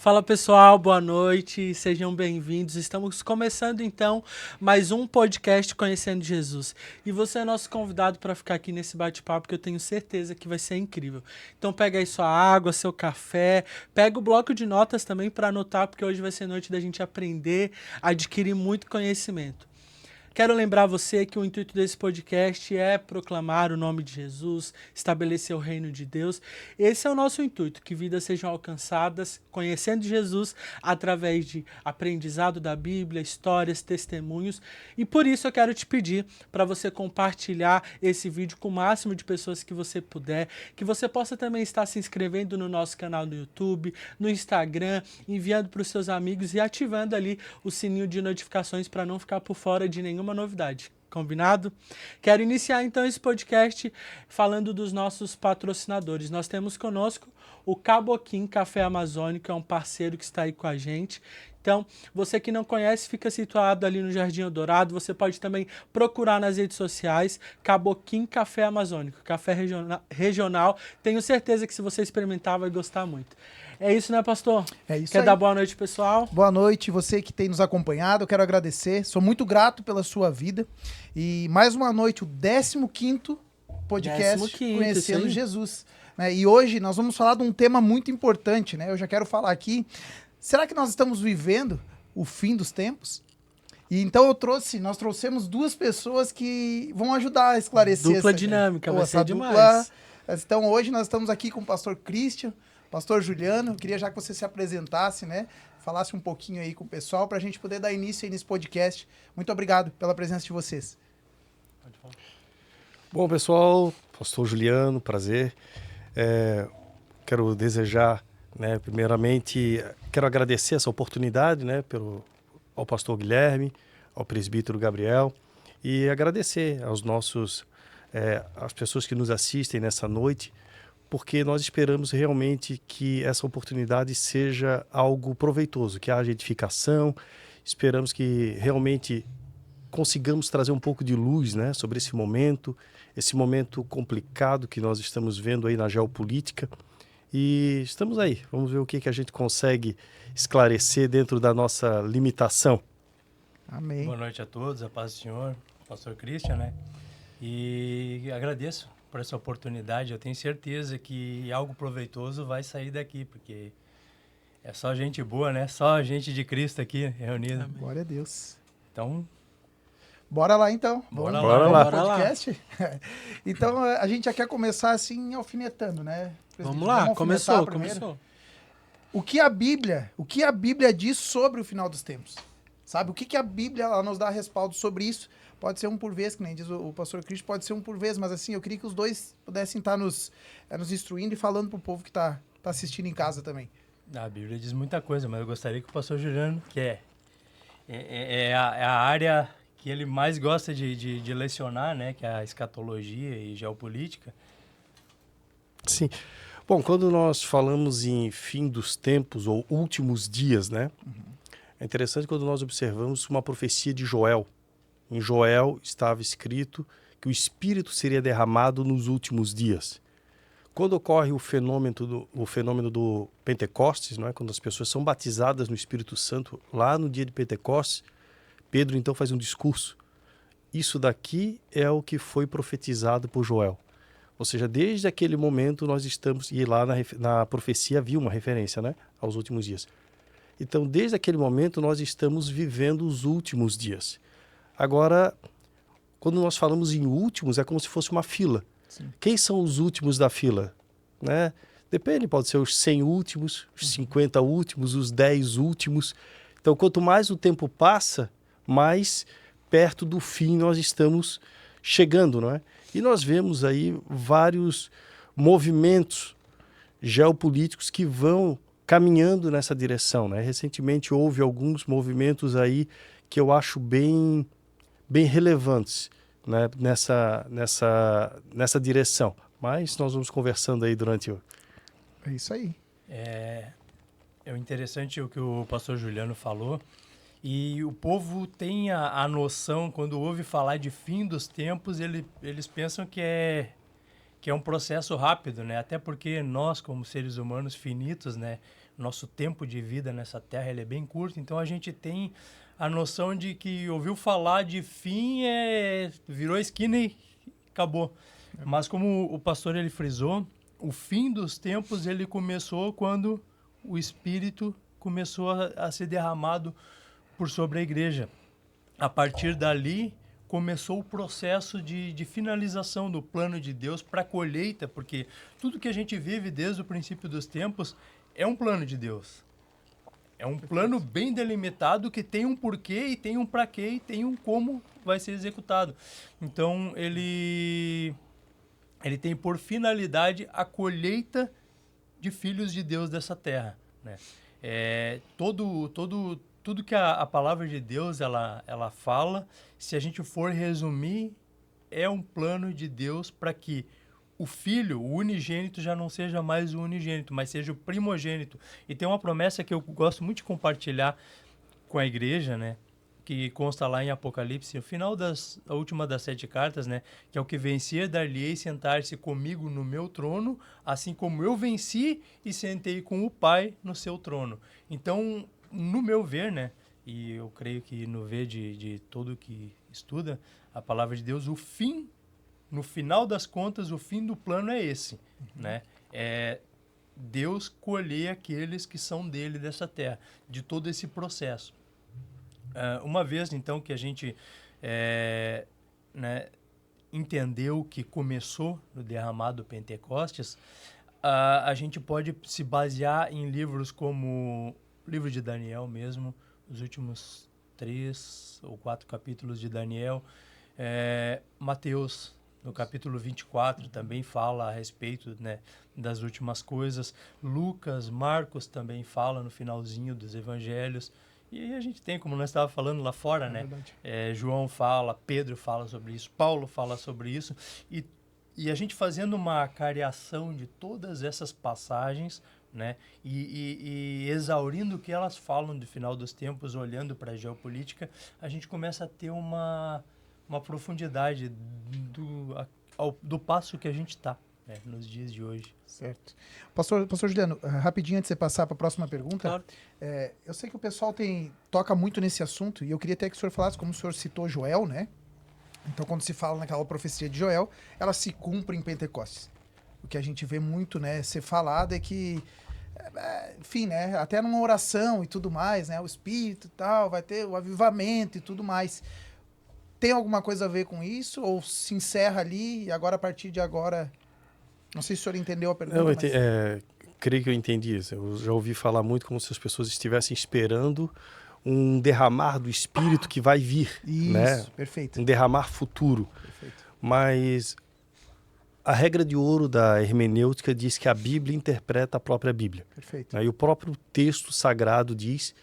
Fala pessoal, boa noite, sejam bem-vindos. Estamos começando então mais um podcast Conhecendo Jesus. E você é nosso convidado para ficar aqui nesse bate-papo que eu tenho certeza que vai ser incrível. Então pega aí sua água, seu café, pega o bloco de notas também para anotar, porque hoje vai ser noite da gente aprender, adquirir muito conhecimento. Quero lembrar você que o intuito desse podcast é proclamar o nome de Jesus, estabelecer o reino de Deus. Esse é o nosso intuito, que vidas sejam alcançadas conhecendo Jesus através de aprendizado da Bíblia, histórias, testemunhos. E por isso eu quero te pedir para você compartilhar esse vídeo com o máximo de pessoas que você puder, que você possa também estar se inscrevendo no nosso canal no YouTube, no Instagram, enviando para os seus amigos e ativando ali o sininho de notificações para não ficar por fora de nenhuma novidade. Combinado? Quero iniciar então esse podcast falando dos nossos patrocinadores. Nós temos conosco o Caboquim Café Amazônico, é um parceiro que está aí com a gente. Então, você que não conhece, fica situado ali no Jardim Eldorado. Você pode também procurar nas redes sociais Caboquim Café Amazônico, café regional. Tenho certeza que se você experimentar, vai gostar muito. É isso, né, pastor? É isso Quer aí. dar boa noite, pessoal? Boa noite, você que tem nos acompanhado, eu quero agradecer, sou muito grato pela sua vida. E mais uma noite, o 15º podcast 15º, Conhecendo isso aí. Jesus. E hoje nós vamos falar de um tema muito importante, né? Eu já quero falar aqui, será que nós estamos vivendo o fim dos tempos? E então nós trouxemos duas pessoas que vão ajudar a esclarecer Dupla dinâmica, vai ser essa demais. Então hoje nós estamos aqui com o pastor Christian, pastor Juliano. Eu queria já que você se apresentasse, né? Falasse um pouquinho aí com o pessoal para a gente poder dar início aí nesse podcast. Muito obrigado pela presença de vocês. Bom, pessoal, pastor Juliano, prazer. Quero desejar, né, primeiramente, quero agradecer essa oportunidade, né, ao pastor Guilherme, ao presbítero Gabriel, e agradecer aos às pessoas que nos assistem nessa noite, porque nós esperamos realmente que essa oportunidade seja algo proveitoso, que haja edificação. Esperamos que realmente consigamos trazer um pouco de luz, né, sobre esse momento complicado que nós estamos vendo aí na geopolítica. E estamos aí, vamos ver o que a gente consegue esclarecer dentro da nossa limitação. Amém. Boa noite a todos, a paz do Senhor, pastor Christian, né? E agradeço por essa oportunidade. Eu tenho certeza que algo proveitoso vai sair daqui, porque é só gente boa, né? Só gente de Cristo aqui reunida. Glória a Deus. Então, bora lá então. Bora lá. Vamos ao podcast? Então a gente já quer começar assim alfinetando, né? Vamos lá, alfinetar começou. O que a Bíblia diz sobre o final dos tempos? Sabe? O que a Bíblia ela nos dá respaldo sobre isso? Pode ser um por vez, que nem diz o pastor Cristo, pode ser um por vez, mas assim, eu queria que os dois pudessem estar nos instruindo e falando pro povo que tá assistindo em casa também. a Bíblia diz muita coisa, mas eu gostaria que o pastor Juliano, que é a área que ele mais gosta de lecionar, né? Que é a escatologia e geopolítica. Sim. Bom, quando nós falamos em fim dos tempos ou últimos dias, né? É interessante quando nós observamos uma profecia de Joel. Em Joel estava escrito que o Espírito seria derramado nos últimos dias. Quando ocorre o fenômeno do Pentecostes, não é? Quando as pessoas são batizadas no Espírito Santo, lá no dia de Pentecostes, Pedro então faz um discurso. Isso daqui é o que foi profetizado por Joel. Ou seja, desde aquele momento nós estamos, e lá na profecia havia uma referência, né, aos últimos dias. Então, desde aquele momento nós estamos vivendo os últimos dias. Agora, quando nós falamos em últimos, é como se fosse uma fila. Sim. Quem são os últimos da fila? Né? Depende, pode ser os 100 últimos, os 50 últimos, os 10 últimos. Então, quanto mais o tempo passa, mais perto do fim nós estamos chegando, não é? E nós vemos aí vários movimentos geopolíticos que vão caminhando nessa direção, né? Recentemente houve alguns movimentos aí que eu acho bem relevantes, né? nessa direção. Mas nós vamos conversando aí durante o... É isso aí. É interessante o que o pastor Juliano falou. E o povo tem a noção, quando ouve falar de fim dos tempos, eles pensam que é um processo rápido, né? Até porque nós, como seres humanos finitos, né, Nosso tempo de vida nessa terra ele é bem curto, então a gente tem a noção de que ouviu falar de fim, virou a esquina e acabou. Mas como o pastor ele frisou, o fim dos tempos ele começou quando o Espírito começou a ser derramado por sobre a igreja. A partir dali, começou o processo de finalização do plano de Deus para a colheita, porque tudo que a gente vive desde o princípio dos tempos é um plano de Deus. É um plano bem delimitado que tem um porquê e tem um para quê e tem um como vai ser executado. Então, ele tem por finalidade a colheita de filhos de Deus dessa terra, né? Tudo que a palavra de Deus ela fala, se a gente for resumir, é um plano de Deus para que o filho, o unigênito, já não seja mais o unigênito, mas seja o primogênito. E tem uma promessa que eu gosto muito de compartilhar com a igreja, né? Que consta lá em Apocalipse, no final a última das 7 cartas, né? Que é o que vencer, dar-lhe-ei sentar-se comigo no meu trono, assim como eu venci e sentei com o Pai no seu trono. Então, no meu ver, né? E eu creio que no ver de todo que estuda a palavra de Deus, o fim, no final das contas, o fim do plano é esse, né? É Deus colher aqueles que são dele dessa terra, de todo esse processo. Uma vez, então, que a gente entendeu que começou no derramado do Pentecostes, a gente pode se basear em livros como o livro de Daniel mesmo, os últimos 3 ou 4 capítulos de Daniel. Mateus, no capítulo 24, também fala a respeito, né, das últimas coisas. Lucas, Marcos também fala no finalzinho dos evangelhos. E aí a gente tem, como nós estávamos falando lá fora, né? João fala, Pedro fala sobre isso, Paulo fala sobre isso. E a gente fazendo uma cariação de todas essas passagens, né? E exaurindo o que elas falam do final dos tempos, olhando para a geopolítica, a gente começa a ter uma profundidade do passo que a gente está, né, nos dias de hoje. Certo. Pastor Juliano, rapidinho antes de você passar para a próxima pergunta, Claro. Eu sei que o pessoal toca muito nesse assunto e eu queria até que o senhor falasse, como o senhor citou Joel, né? Então, quando se fala naquela profecia de Joel, ela se cumpre em Pentecostes. O que a gente vê muito, né, ser falado é que, enfim, né, até numa oração e tudo mais, né, o Espírito e tal, vai ter o avivamento e tudo mais. Tem alguma coisa a ver com isso? Ou se encerra ali e agora, a partir de agora... Não sei se o senhor entendeu a pergunta. Creio que eu entendi isso. Eu já ouvi falar muito como se as pessoas estivessem esperando um derramar do Espírito que vai vir. Isso, né? Perfeito. Um derramar futuro. Perfeito. Mas a regra de ouro da hermenêutica diz que a Bíblia interpreta a própria Bíblia. Perfeito. E o próprio texto sagrado diz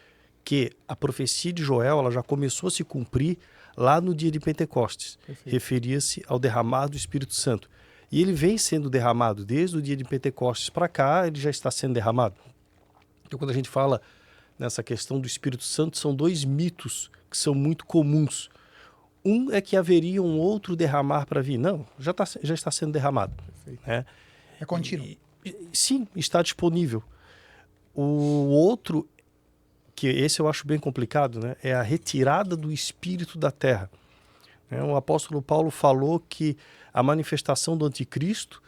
que a profecia de Joel ela já começou a se cumprir lá no dia de Pentecostes. Perfeito. Referia-se ao derramar do Espírito Santo. E ele vem sendo derramado desde o dia de Pentecostes para cá, ele já está sendo derramado. Então, quando a gente fala nessa questão do Espírito Santo, são 2 mitos que são muito comuns. Um é que haveria um outro derramar para vir. Não, já está sendo derramado. Perfeito. Né? É contínuo. Sim, está disponível. O outro, que esse eu acho bem complicado, né? É a retirada do Espírito da terra. O apóstolo Paulo falou que a manifestação do anticristo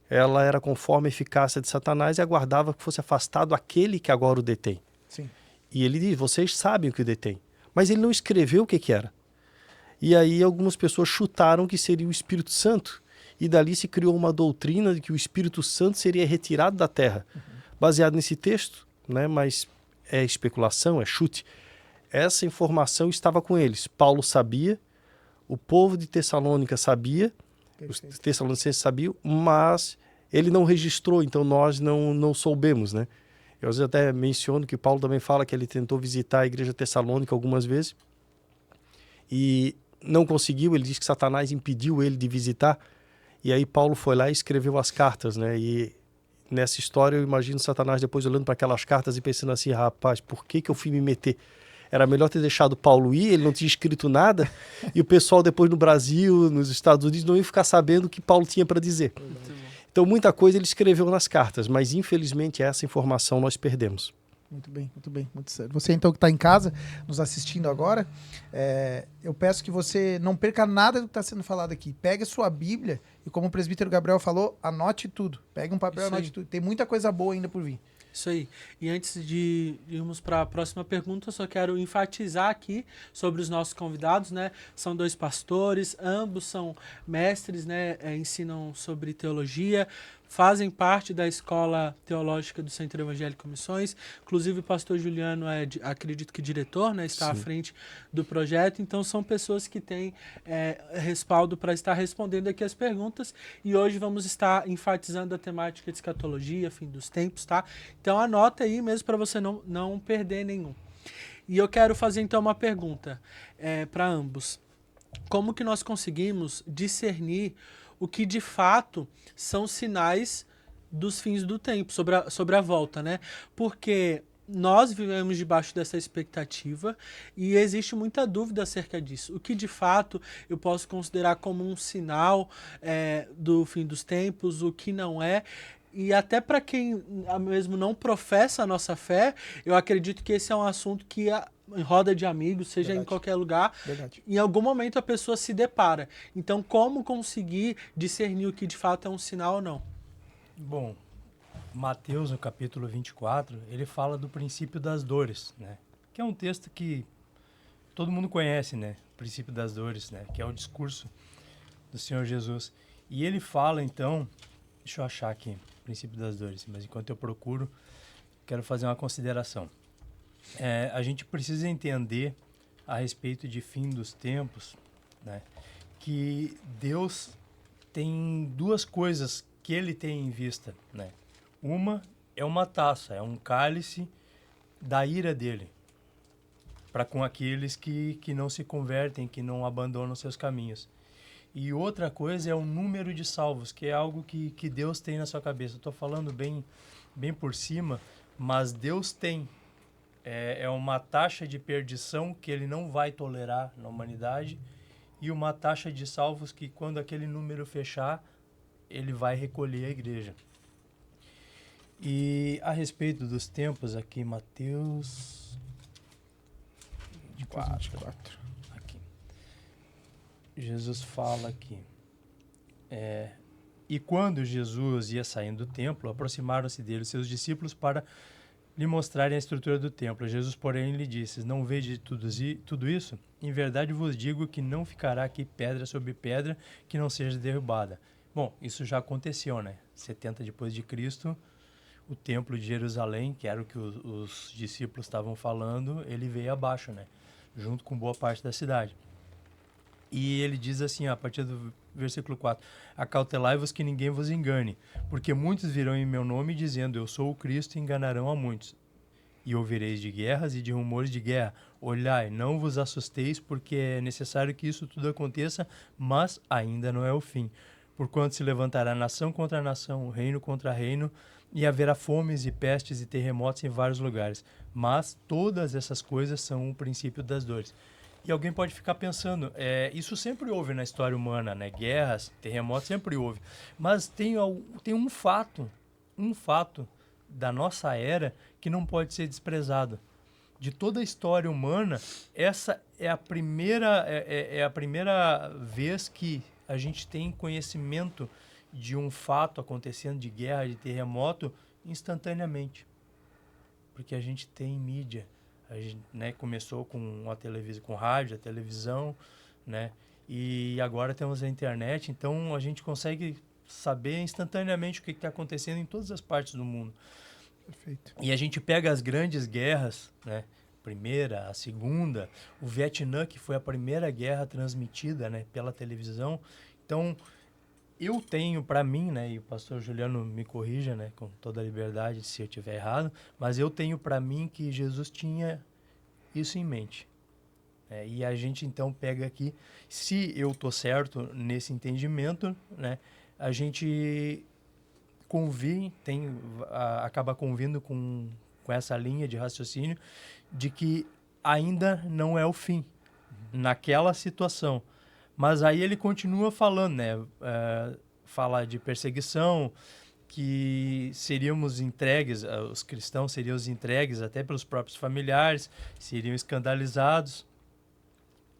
ela era conforme a eficácia de Satanás e aguardava que fosse afastado aquele que agora o detém. Sim. E ele diz, vocês sabem o que o detém. Mas ele não escreveu o que era. E aí algumas pessoas chutaram que seria o Espírito Santo. E dali se criou uma doutrina de que o Espírito Santo seria retirado da terra. Baseado nesse texto, né? Mas é especulação, é chute. Essa informação estava com eles. Paulo sabia, o povo de Tessalônica sabia, Perfeito. os tessalonicenses sabiam, mas ele não registrou, então nós não soubemos, né? Eu às vezes até menciono que Paulo também fala que ele tentou visitar a igreja tessalônica algumas vezes e não conseguiu, ele diz que Satanás impediu ele de visitar, e aí Paulo foi lá e escreveu as cartas, né? E nessa história eu imagino Satanás depois olhando para aquelas cartas e pensando assim, rapaz, por que eu fui me meter? Era melhor ter deixado Paulo ir, ele não tinha escrito nada, e o pessoal depois no Brasil, nos Estados Unidos, não ia ficar sabendo o que Paulo tinha para dizer. Então, muita coisa ele escreveu nas cartas, mas infelizmente essa informação nós perdemos. Muito bem, muito sério. Você então que está em casa, nos assistindo agora, eu peço que você não perca nada do que está sendo falado aqui. Pegue a sua Bíblia e, como o presbítero Gabriel falou, anote tudo. Pegue um papel e anote tudo. Tem muita coisa boa ainda por vir. Isso aí. E antes de irmos para a próxima pergunta, eu só quero enfatizar aqui sobre os nossos convidados, né? São 2 pastores, ambos são mestres, né? Ensinam sobre teologia, fazem parte da Escola Teológica do Centro Evangélico Missões. Inclusive, o pastor Juliano acredito que diretor, né? Está à frente do projeto. Então, são pessoas que têm respaldo para estar respondendo aqui as perguntas. E hoje vamos estar enfatizando a temática de escatologia, fim dos tempos, tá? Então, anota aí mesmo para você não perder nenhum. E eu quero fazer, então, uma pergunta para ambos. Como que nós conseguimos discernir o que de fato são sinais dos fins do tempo, sobre a volta, né? Porque nós vivemos debaixo dessa expectativa e existe muita dúvida acerca disso. O que de fato eu posso considerar como um sinal do fim dos tempos, o que não é. E até para quem mesmo não professa a nossa fé, eu acredito que esse é um assunto que em roda de amigos, seja em qualquer lugar, em algum momento a pessoa se depara. Então, como conseguir discernir o que de fato é um sinal ou não? Bom, Mateus, no capítulo 24, ele fala do princípio das dores, né? Que é um texto que todo mundo conhece, né? O princípio das dores, né? Que é o discurso do Senhor Jesus. E ele fala, então, deixa eu achar aqui, princípio das dores, mas enquanto eu procuro, quero fazer uma consideração. A gente precisa entender a respeito de fim dos tempos, né? Que Deus tem 2 coisas que ele tem em vista, né? Uma é uma taça, é um cálice da ira dele, para com aqueles que não se convertem, que não abandonam seus caminhos. E outra coisa é o número de salvos, que é algo que Deus tem na sua cabeça. Estou falando bem por cima, mas Deus tem. É uma taxa de perdição que ele não vai tolerar na humanidade e uma taxa de salvos que, quando aquele número fechar, ele vai recolher a igreja. E a respeito dos tempos aqui, Mateus 24. Aqui. Jesus fala aqui. E quando Jesus ia saindo do templo, aproximaram-se dele seus discípulos para lhe mostrarem a estrutura do templo. Jesus, porém, lhe disse: não vede tudo isso? Em verdade vos digo que não ficará aqui pedra sobre pedra que não seja derrubada. Bom, isso já aconteceu, né? 70 depois de Cristo, o templo de Jerusalém, que era o que os discípulos estavam falando, ele veio abaixo, né? Junto com boa parte da cidade. E ele diz assim, a partir do versículo 4, acautelai-vos que ninguém vos engane, porque muitos virão em meu nome dizendo, eu sou o Cristo, e enganarão a muitos. E ouvireis de guerras e de rumores de guerra. Olhai, não vos assusteis, porque é necessário que isso tudo aconteça, mas ainda não é o fim. Porquanto se levantará nação contra nação, reino contra reino, e haverá fomes e pestes e terremotos em vários lugares. Mas todas essas coisas são o princípio das dores. E alguém pode ficar pensando, isso sempre houve na história humana, né? Guerras, terremotos, sempre houve. Mas tem um fato da nossa era que não pode ser desprezado. De toda a história humana, essa é a primeira vez que a gente tem conhecimento de um fato acontecendo, de guerra, de terremoto, instantaneamente. Porque a gente tem mídia. A gente, né, começou com a televisão, com rádio, a televisão, né? E agora temos a internet, então a gente consegue saber instantaneamente o que está acontecendo em todas as partes do mundo. Perfeito. E a gente pega as grandes guerras, né? Primeira, a segunda, o Vietnã, que foi a primeira guerra transmitida, né, pela televisão. Então, eu tenho para mim, né, e o pastor Juliano me corrija, né, com toda a liberdade se eu estiver errado, mas eu tenho para mim que Jesus tinha isso em mente. E a gente então pega aqui, se eu tô certo nesse entendimento, né, a gente acaba convindo com essa linha de raciocínio de que ainda não é o fim naquela situação. Mas aí ele continua falando, né? fala de perseguição, que seríamos entregues, os cristãos seriam entregues até pelos próprios familiares, seriam escandalizados.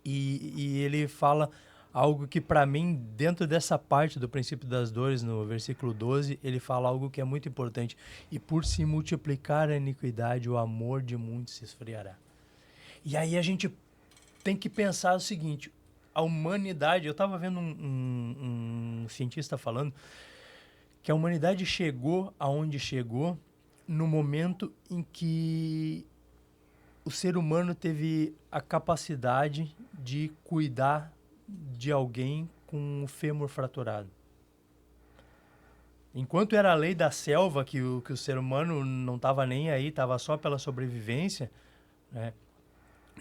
E ele fala algo que, para mim, dentro dessa parte do princípio das dores, no versículo 12, ele fala algo que é muito importante. E por se multiplicar a iniquidade, o amor de muitos se esfriará. E aí a gente tem que pensar o seguinte, a humanidade, eu estava vendo um cientista falando que a humanidade chegou aonde chegou no momento em que o ser humano teve a capacidade de cuidar de alguém com o fêmur fraturado. Enquanto era a lei da selva, que o ser humano não estava nem aí, estava só pela sobrevivência, né?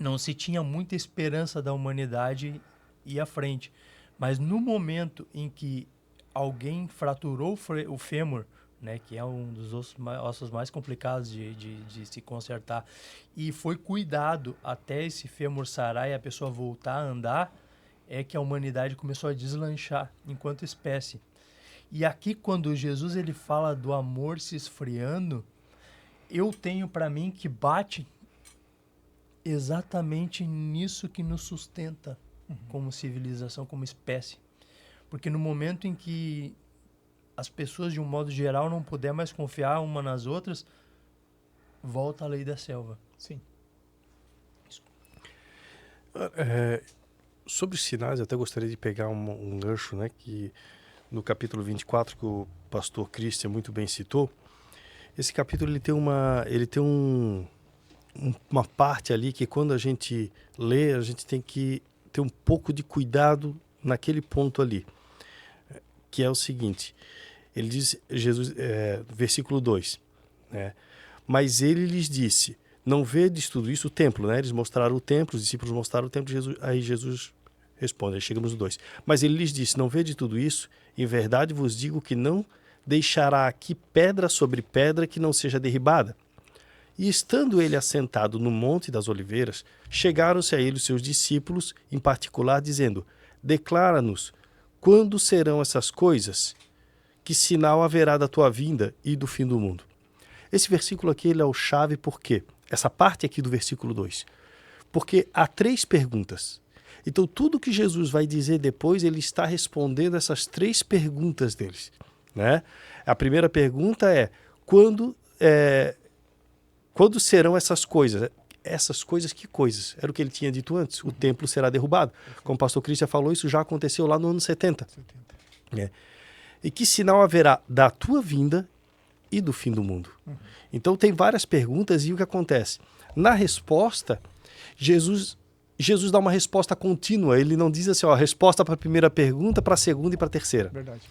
Não se tinha muita esperança da humanidade ir à frente. Mas no momento em que alguém fraturou o fêmur, né, que é um dos ossos mais complicados de se consertar, e foi cuidado até esse fêmur sarar e a pessoa voltar a andar, é que a humanidade começou a deslanchar enquanto espécie. E aqui, quando Jesus ele fala do amor se esfriando, eu tenho para mim que bate exatamente nisso que nos sustenta como civilização, como espécie. Porque no momento em que as pessoas, de um modo geral, não puder mais confiar uma nas outras, volta a lei da selva. Sim. Sobre os sinais, eu até gostaria de pegar um gancho, né, que no capítulo 24, que o pastor Christian muito bem citou. Esse capítulo ele tem uma parte ali que, quando a gente lê, a gente tem que ter um pouco de cuidado naquele ponto ali, que é o seguinte. Ele diz, Jesus, versículo 2, né? Mas ele lhes disse, não vedes tudo isso? O templo, né? Eles mostraram o templo, os discípulos mostraram o templo, aí Jesus responde, aí chegamos no 2. Mas ele lhes disse, não vedes tudo isso? Em verdade vos digo que não deixará aqui pedra sobre pedra que não seja derribada. E estando ele assentado no Monte das Oliveiras, chegaram-se a ele os seus discípulos, em particular, dizendo, declara-nos, quando serão essas coisas? Que sinal haverá da tua vinda e do fim do mundo? Esse versículo aqui ele é o chave, por quê? Essa parte aqui do versículo 2. Porque há 3 perguntas. Então, tudo que Jesus vai dizer depois, ele está respondendo essas 3 perguntas deles, né? A primeira pergunta é, quando serão essas coisas? Essas coisas, que coisas? Era o que ele tinha dito antes. O templo será derrubado. Como o pastor Christian falou, isso já aconteceu lá no ano 70. E que sinal haverá da tua vinda e do fim do mundo? Então tem várias perguntas, e o que acontece? Na resposta, Jesus dá uma resposta contínua. Ele não diz assim, ó, resposta para a primeira pergunta, para a segunda e para a terceira. Verdade.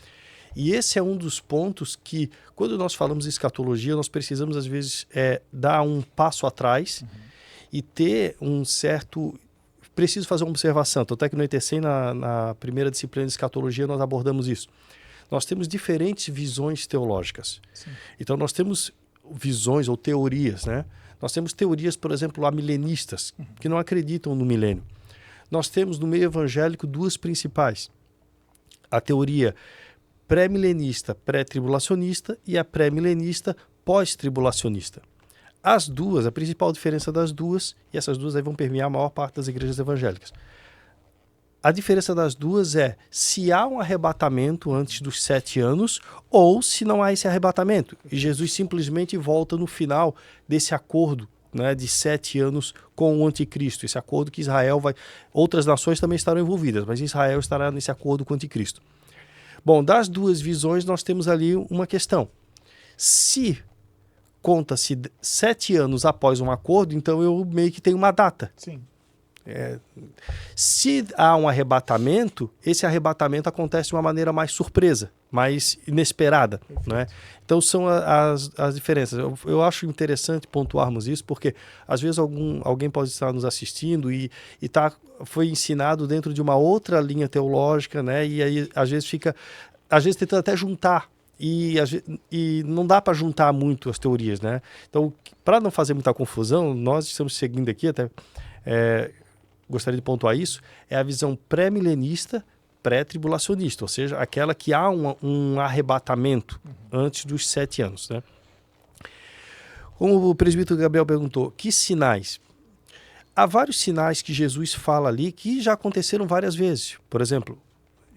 E esse é um dos pontos que, quando nós falamos de escatologia, nós precisamos, às vezes, dar um passo atrás e ter um certo... Preciso fazer uma observação. Tanto é que no ETC, na primeira disciplina de escatologia, nós abordamos isso. Nós temos diferentes visões teológicas. Sim. Então, nós temos visões ou teorias, né? Nós temos teorias, por exemplo, amilenistas, que não acreditam no milênio. Nós temos, no meio evangélico, 2 principais. A teoria pré-milenista, pré-tribulacionista, e a pré-milenista, pós-tribulacionista. As duas, a principal diferença das duas, e essas duas aí vão permear a maior parte das igrejas evangélicas. A diferença das duas é se há um arrebatamento antes dos 7 anos ou se não há esse arrebatamento. E Jesus simplesmente volta no final desse acordo, né, de 7 anos com o anticristo. Esse acordo que Israel vai... Outras nações também estarão envolvidas, mas Israel estará nesse acordo com o anticristo. Bom, das 2 visões nós temos ali uma questão. Se conta-se 7 anos após um acordo, então eu meio que tenho uma data. Sim. Se há um arrebatamento, esse arrebatamento acontece de uma maneira mais surpresa, mais inesperada, né? Então são as diferenças. Eu acho interessante pontuarmos isso, porque às vezes alguém pode estar nos assistindo e foi ensinado dentro de uma outra linha teológica, né? E aí às vezes tentando até juntar, e não dá para juntar muito as teorias, né? Então, para não fazer muita confusão, nós estamos seguindo aqui até... gostaria de pontuar isso, é a visão pré-milenista, pré-tribulacionista, ou seja, aquela que há um arrebatamento antes dos 7 anos, né? Como o presbítero Gabriel perguntou, que sinais? Há vários sinais que Jesus fala ali que já aconteceram várias vezes. Por exemplo,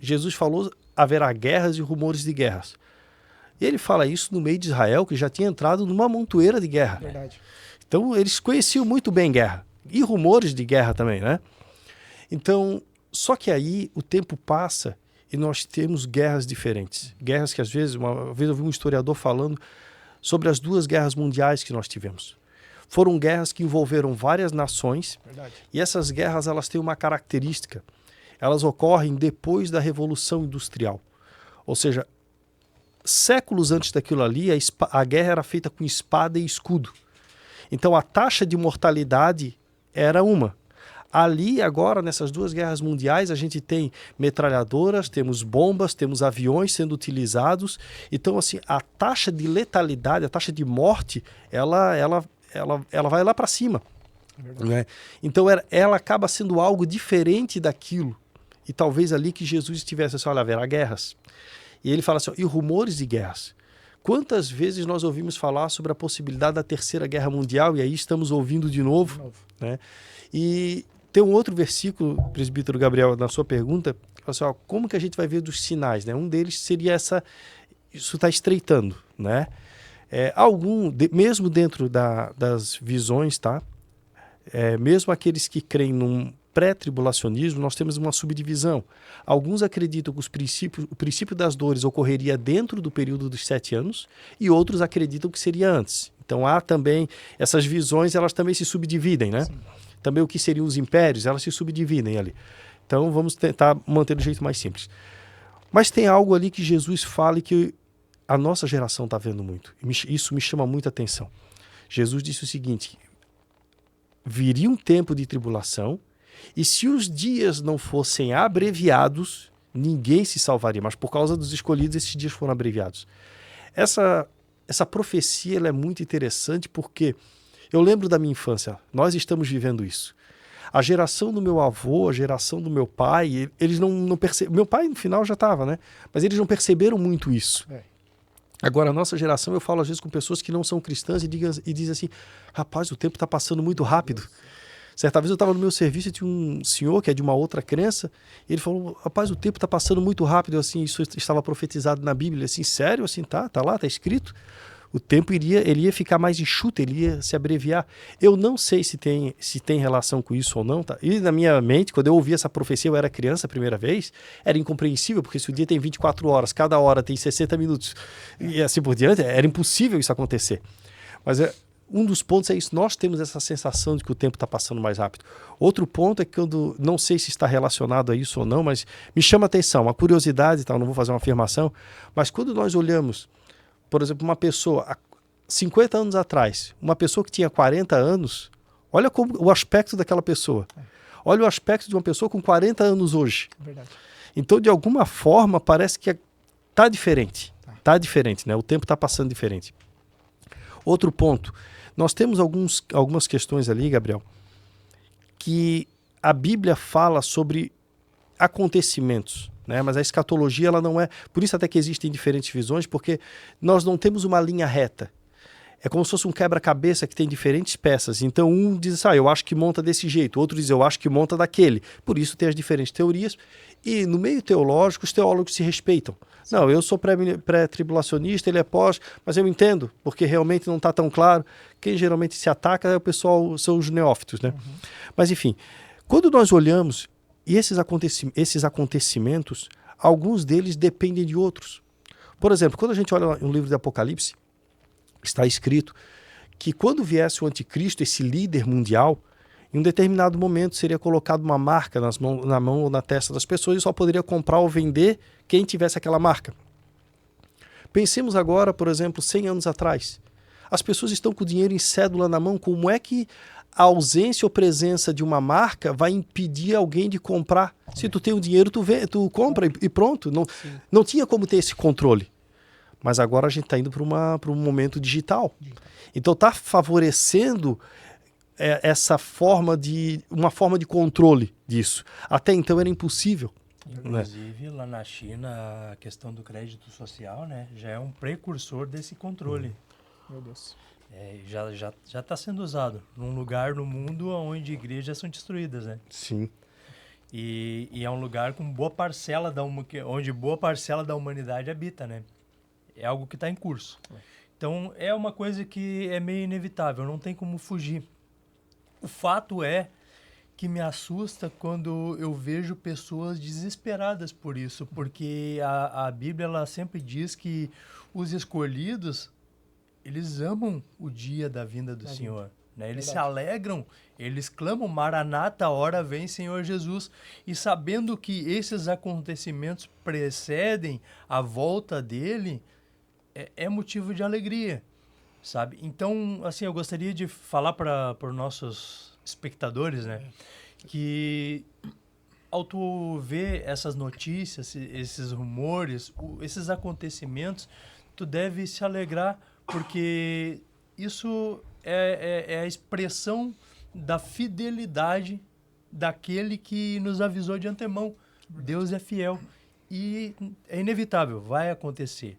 Jesus falou haverá guerras e rumores de guerras. E ele fala isso no meio de Israel, que já tinha entrado numa montoeira de guerra. Verdade. Então, eles conheciam muito bem guerra. E rumores de guerra também, né? Então, só que aí o tempo passa e nós temos guerras diferentes. Guerras que, às vezes, uma vez eu vi um historiador falando sobre as 2 guerras mundiais que nós tivemos. Foram guerras que envolveram várias nações. Verdade. E essas guerras, elas têm uma característica. Elas ocorrem depois da Revolução Industrial. Ou seja, séculos antes daquilo ali, a guerra era feita com espada e escudo. Então a taxa de mortalidade era uma. Ali, agora, nessas 2 guerras mundiais, a gente tem metralhadoras, temos bombas, temos aviões sendo utilizados. Então, assim, a taxa de letalidade, a taxa de morte, ela vai lá para cima. Né? Então, ela acaba sendo algo diferente daquilo. E talvez ali que Jesus estivesse assim, olha, haverá guerras. E ele fala assim, e rumores de guerras. Quantas vezes nós ouvimos falar sobre a possibilidade da Terceira Guerra Mundial, e aí estamos ouvindo de novo. Né? E tem um outro versículo, presbítero Gabriel, na sua pergunta, que fala assim, ó, como que a gente vai ver dos sinais? Né? Um deles seria isso está estreitando. Né? Mesmo dentro das visões, tá? Mesmo aqueles que creem num pré-tribulacionismo, nós temos uma subdivisão. Alguns acreditam que o princípio das dores ocorreria dentro do período dos 7 anos e outros acreditam que seria antes. Então há também, essas visões, elas também se subdividem, né? Sim. Também o que seriam os impérios, elas se subdividem ali. Então vamos tentar manter do jeito mais simples. Mas tem algo ali que Jesus fala e que a nossa geração está vendo muito. Isso me chama muita atenção. Jesus disse o seguinte, viria um tempo de tribulação e se os dias não fossem abreviados, ninguém se salvaria. Mas por causa dos escolhidos, esses dias foram abreviados. Essa profecia ela é muito interessante porque eu lembro da minha infância. Nós estamos vivendo isso. A geração do meu avô, a geração do meu pai, eles não perceberam. Meu pai, no final, já estava, né? Mas eles não perceberam muito isso. Agora, a nossa geração, eu falo às vezes com pessoas que não são cristãs e dizem assim, rapaz, o tempo está passando muito rápido. Certa vez eu estava no meu serviço e tinha um senhor que é de uma outra crença, e ele falou, rapaz, o tempo está passando muito rápido, assim, isso estava profetizado na Bíblia, assim, sério, assim, tá lá, tá escrito. O tempo ele ia ficar mais enxuto, ele ia se abreviar. Eu não sei se tem relação com isso ou não, tá? E na minha mente, quando eu ouvi essa profecia, eu era criança a primeira vez, era incompreensível, porque se o dia tem 24 horas, cada hora tem 60 minutos, e assim por diante, era impossível isso acontecer. Mas um dos pontos é isso, nós temos essa sensação de que o tempo está passando mais rápido. Outro ponto é que não sei se está relacionado a isso ou não, mas me chama a atenção, uma curiosidade, tá? Eu não vou fazer uma afirmação, mas quando nós olhamos, por exemplo, uma pessoa, há 50 anos atrás, uma pessoa que tinha 40 anos, olha como o aspecto daquela pessoa. Olha o aspecto de uma pessoa com 40 anos hoje. Verdade. Então, de alguma forma, parece que está diferente. Está diferente, né? O tempo está passando diferente. Outro ponto, nós temos algumas questões ali, Gabriel, que a Bíblia fala sobre acontecimentos, né? Mas a escatologia ela não é... Por isso até que existem diferentes visões, porque nós não temos uma linha reta. É como se fosse um quebra-cabeça que tem diferentes peças. Então um diz, eu acho que monta desse jeito. Outro diz, eu acho que monta daquele. Por isso tem as diferentes teorias. E no meio teológico, os teólogos se respeitam. Sim. Não, eu sou pré-tribulacionista, ele é pós, mas eu entendo, porque realmente não está tão claro. Quem geralmente se ataca é o pessoal, são os neófitos, né? Uhum. Mas enfim, quando nós olhamos e esses acontecimentos, alguns deles dependem de outros. Por exemplo, quando a gente olha no livro de Apocalipse, está escrito que quando viesse o anticristo, esse líder mundial, em um determinado momento seria colocado uma marca na mão ou na testa das pessoas e só poderia comprar ou vender quem tivesse aquela marca. Pensemos agora, por exemplo, 100 anos atrás. As pessoas estão com o dinheiro em cédula na mão. Como é que a ausência ou presença de uma marca vai impedir alguém de comprar? Se tu tem o dinheiro, tu compra e pronto. Não tinha como ter esse controle. Mas agora a gente está indo para um momento digital. Então está favorecendo uma forma de controle disso. Até então era impossível. Inclusive, lá na China, a questão do crédito social, né, já é um precursor desse controle. Meu Deus. Já está sendo usado num lugar no mundo onde igrejas são destruídas, né? Sim. E é um lugar com boa parcela onde boa parcela da humanidade habita, né? É algo que está em curso. Então, é uma coisa que é meio inevitável, não tem como fugir. O fato é que me assusta quando eu vejo pessoas desesperadas por isso, porque a Bíblia ela sempre diz que os escolhidos, eles amam o dia da vinda do Senhor. Né? Eles se alegram, eles clamam, Maranata, hora vem Senhor Jesus. E sabendo que esses acontecimentos precedem a volta dele, é motivo de alegria, sabe? Então, assim, eu gostaria de falar para os nossos espectadores, né? Que ao tu ver essas notícias, esses rumores, esses acontecimentos, tu deve se alegrar, porque isso é a expressão da fidelidade daquele que nos avisou de antemão. Deus é fiel e é inevitável, vai acontecer.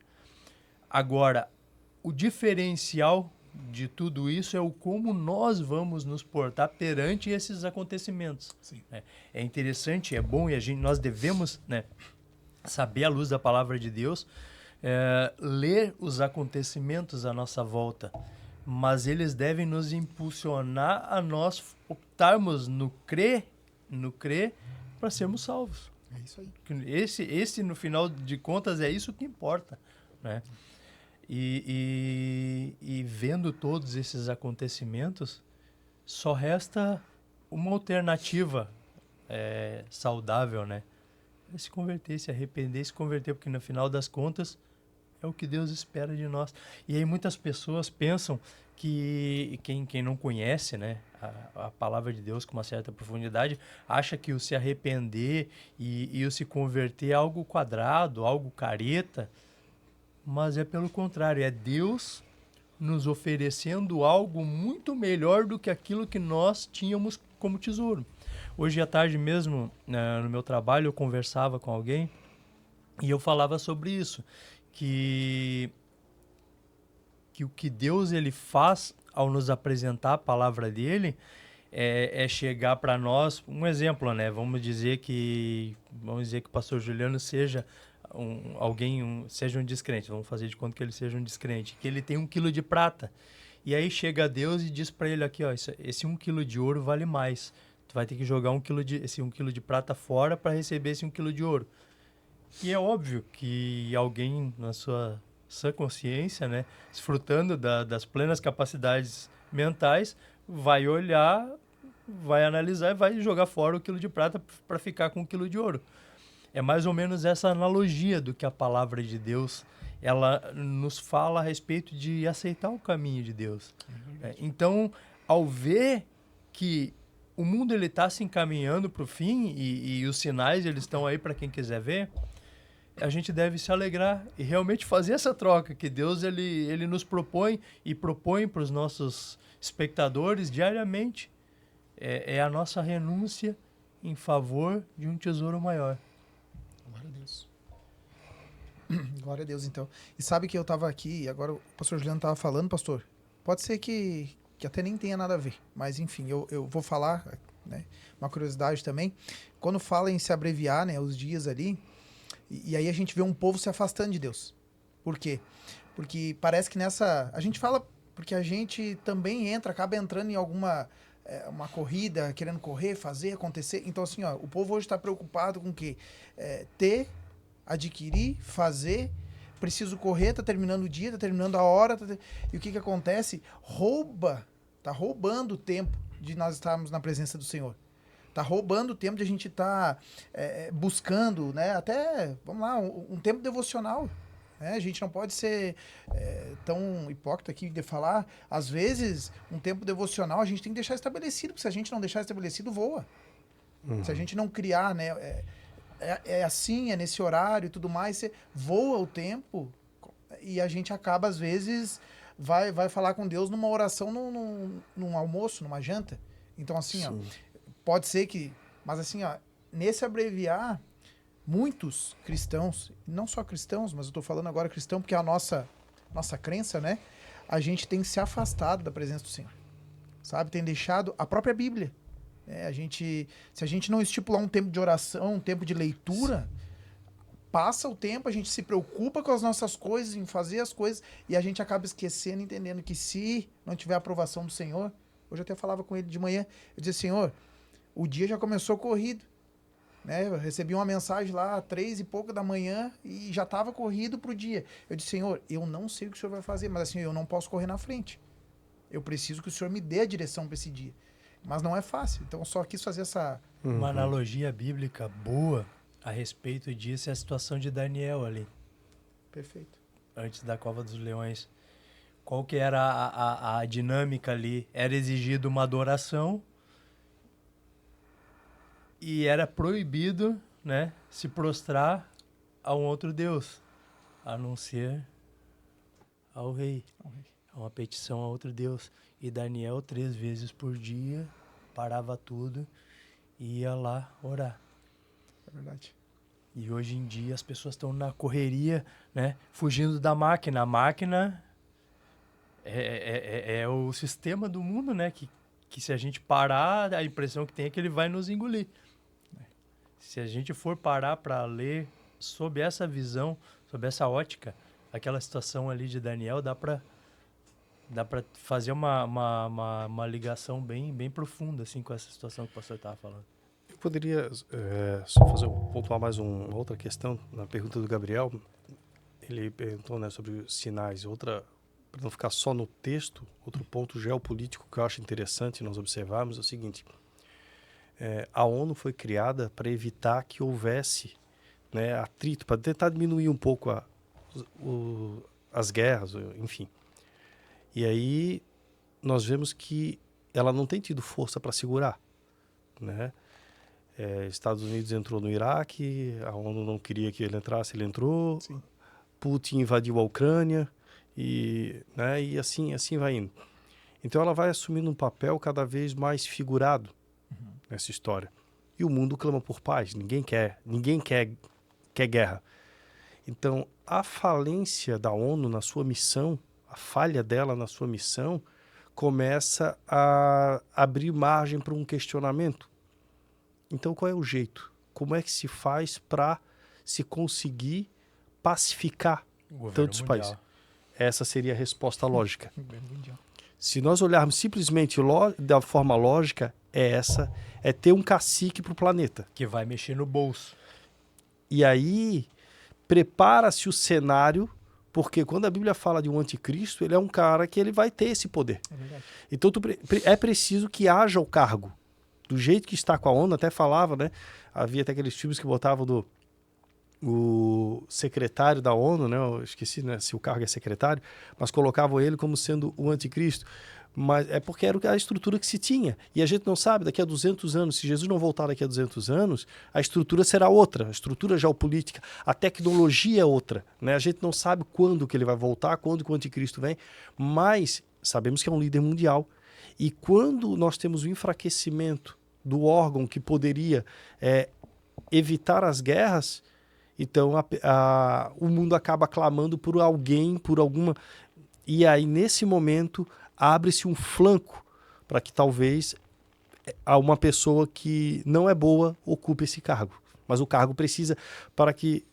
Agora, o diferencial de tudo isso é o como nós vamos nos portar perante esses acontecimentos. Sim. É interessante, é bom e nós devemos, né, saber à luz da palavra de Deus, ler os acontecimentos à nossa volta, mas eles devem nos impulsionar a nós optarmos no crer para sermos salvos. É isso aí. Esse, no final de contas, é isso que importa, né? E vendo todos esses acontecimentos, só resta uma alternativa saudável, né? É se converter, se arrepender, se converter, porque no final das contas é o que Deus espera de nós. E aí muitas pessoas pensam que quem não conhece, né, a palavra de Deus com uma certa profundidade, acha que o se arrepender e o se converter é algo quadrado, algo careta, mas é pelo contrário, é Deus nos oferecendo algo muito melhor do que aquilo que nós tínhamos como tesouro. Hoje à tarde mesmo, no meu trabalho, eu conversava com alguém e eu falava sobre isso, que o que Deus ele faz ao nos apresentar a palavra dele é chegar para nós, um exemplo, né? Vamos dizer que o pastor Juliano seja seja um descrente, vamos fazer de conta que ele seja um descrente, que ele tem 1 quilo de prata. E aí chega Deus e diz para ele aqui, ó, esse 1 quilo de ouro vale mais. Tu vai ter que jogar esse 1 quilo de prata fora para receber esse 1 quilo de ouro. E é óbvio que alguém, na sua sã consciência, né, desfrutando das plenas capacidades mentais, vai olhar, vai analisar e vai jogar fora o quilo de prata para ficar com 1 quilo de ouro. É mais ou menos essa analogia do que a palavra de Deus ela nos fala a respeito de aceitar o caminho de Deus. Então, ao ver que o mundo ele está se encaminhando para o fim e os sinais eles estão aí para quem quiser ver, a gente deve se alegrar e realmente fazer essa troca que Deus ele nos propõe e propõe para os nossos espectadores diariamente. É a nossa renúncia em favor de um tesouro maior. Glória a Deus. Glória a Deus, então. E sabe que eu estava aqui, agora o pastor Juliano estava falando, pastor, pode ser que até nem tenha nada a ver, mas enfim, eu vou falar, né, uma curiosidade também. Quando fala em se abreviar, né, os dias ali, e aí a gente vê um povo se afastando de Deus. Por quê? Porque parece que a gente fala porque a gente também acaba entrando em alguma uma corrida, querendo correr, fazer, acontecer. Então, assim, ó, o povo hoje está preocupado com o quê? Ter, adquirir, fazer, preciso correr, tá terminando o dia, tá terminando a hora, e o que acontece? Tá roubando o tempo de nós estarmos na presença do Senhor. Tá roubando o tempo de a gente estar buscando, né? Até, vamos lá, um tempo devocional. Né? A gente não pode ser tão hipócrita aqui de falar. Às vezes, um tempo devocional a gente tem que deixar estabelecido, porque se a gente não deixar estabelecido, voa. Uhum. Se a gente não criar, né? Assim, é nesse horário e tudo mais, você voa o tempo e a gente acaba, às vezes, vai falar com Deus numa oração, num almoço, numa janta. Então, assim, ó, pode ser que... Mas, assim, ó, nesse abreviar, muitos cristãos, não só cristãos, mas eu estou falando agora cristão porque é a nossa crença, né? A gente tem se afastado da presença do Senhor, sabe? Tem deixado a própria Bíblia. Se a gente não estipular um tempo de oração, um tempo de leitura, passa o tempo, a gente se preocupa com as nossas coisas, em fazer as coisas, e a gente acaba esquecendo, entendendo que se não tiver a aprovação do Senhor, hoje eu até falava com ele de manhã, eu dizia, Senhor, o dia já começou corrido, né? Eu recebi uma mensagem lá, 3 e pouco da manhã, e já estava corrido pro dia. Eu disse, Senhor, eu não sei o que o Senhor vai fazer, mas assim, eu não posso correr na frente. Eu preciso que o Senhor me dê a direção para esse dia. Mas não é fácil, então eu só quis fazer essa... Uma analogia bíblica boa a respeito disso é a situação de Daniel ali, Perfeito. antes da Cova dos Leões. Qual que era a dinâmica ali? Era exigido uma adoração e era proibido, né, se prostrar a um outro Deus, a não ser ao rei. A uma petição a outro Deus. E Daniel 3 vezes por dia parava tudo e ia lá orar. É verdade. E hoje em dia as pessoas estão na correria, né? Fugindo da máquina. A máquina é o sistema do mundo, né? Que se a gente parar, a impressão que tem é que ele vai nos engolir. Se a gente for parar para ler sob essa visão, sob essa ótica, aquela situação ali de Daniel, dá para fazer uma ligação bem profunda assim, com essa situação que o pastor estava falando. Eu poderia só pontuar mais uma outra questão na pergunta do Gabriel. Ele perguntou, né, sobre os sinais. Outra, para não ficar só no texto, outro ponto geopolítico que eu acho interessante nós observarmos é o seguinte. A ONU foi criada para evitar que houvesse, né, atrito, para tentar diminuir um pouco as guerras, enfim. E aí nós vemos que ela não tem tido força para segurar, né? Estados Unidos entrou no Iraque, a ONU não queria que ele entrasse, ele entrou. Sim. Putin invadiu a Ucrânia e assim vai indo. Então ela vai assumindo um papel cada vez mais figurado nessa história. E o mundo clama por paz, ninguém quer guerra. Então a falência da ONU na sua missão, a falha dela na sua missão, começa a abrir margem para um questionamento. Então, qual é o jeito? Como é que se faz para se conseguir pacificar tantos países? Essa seria a resposta lógica. Se nós olharmos simplesmente da forma lógica, é ter um cacique para o planeta. Que vai mexer no bolso. E aí, prepara-se o cenário, porque quando a Bíblia fala de um anticristo, ele é um cara que ele vai ter esse poder. É verdade. Então, é preciso que haja o cargo. Do jeito que está com a ONU, até falava, né? Havia até aqueles filmes que botavam o secretário da ONU, né? Eu esqueci, né, se o cargo é secretário, mas colocavam ele como sendo o anticristo. Mas é porque era a estrutura que se tinha. E a gente não sabe, daqui a 200 anos, se Jesus não voltar daqui a 200 anos, a estrutura será outra, a estrutura geopolítica, a tecnologia é outra, né? A gente não sabe quando que ele vai voltar, quando que o anticristo vem, mas sabemos que é um líder mundial. E quando nós temos o enfraquecimento do órgão que poderia evitar as guerras, então o mundo acaba clamando por alguém, por alguma... E aí, nesse momento, abre-se um flanco para que talvez uma pessoa que não é boa ocupe esse cargo. Mas o cargo precisa, para que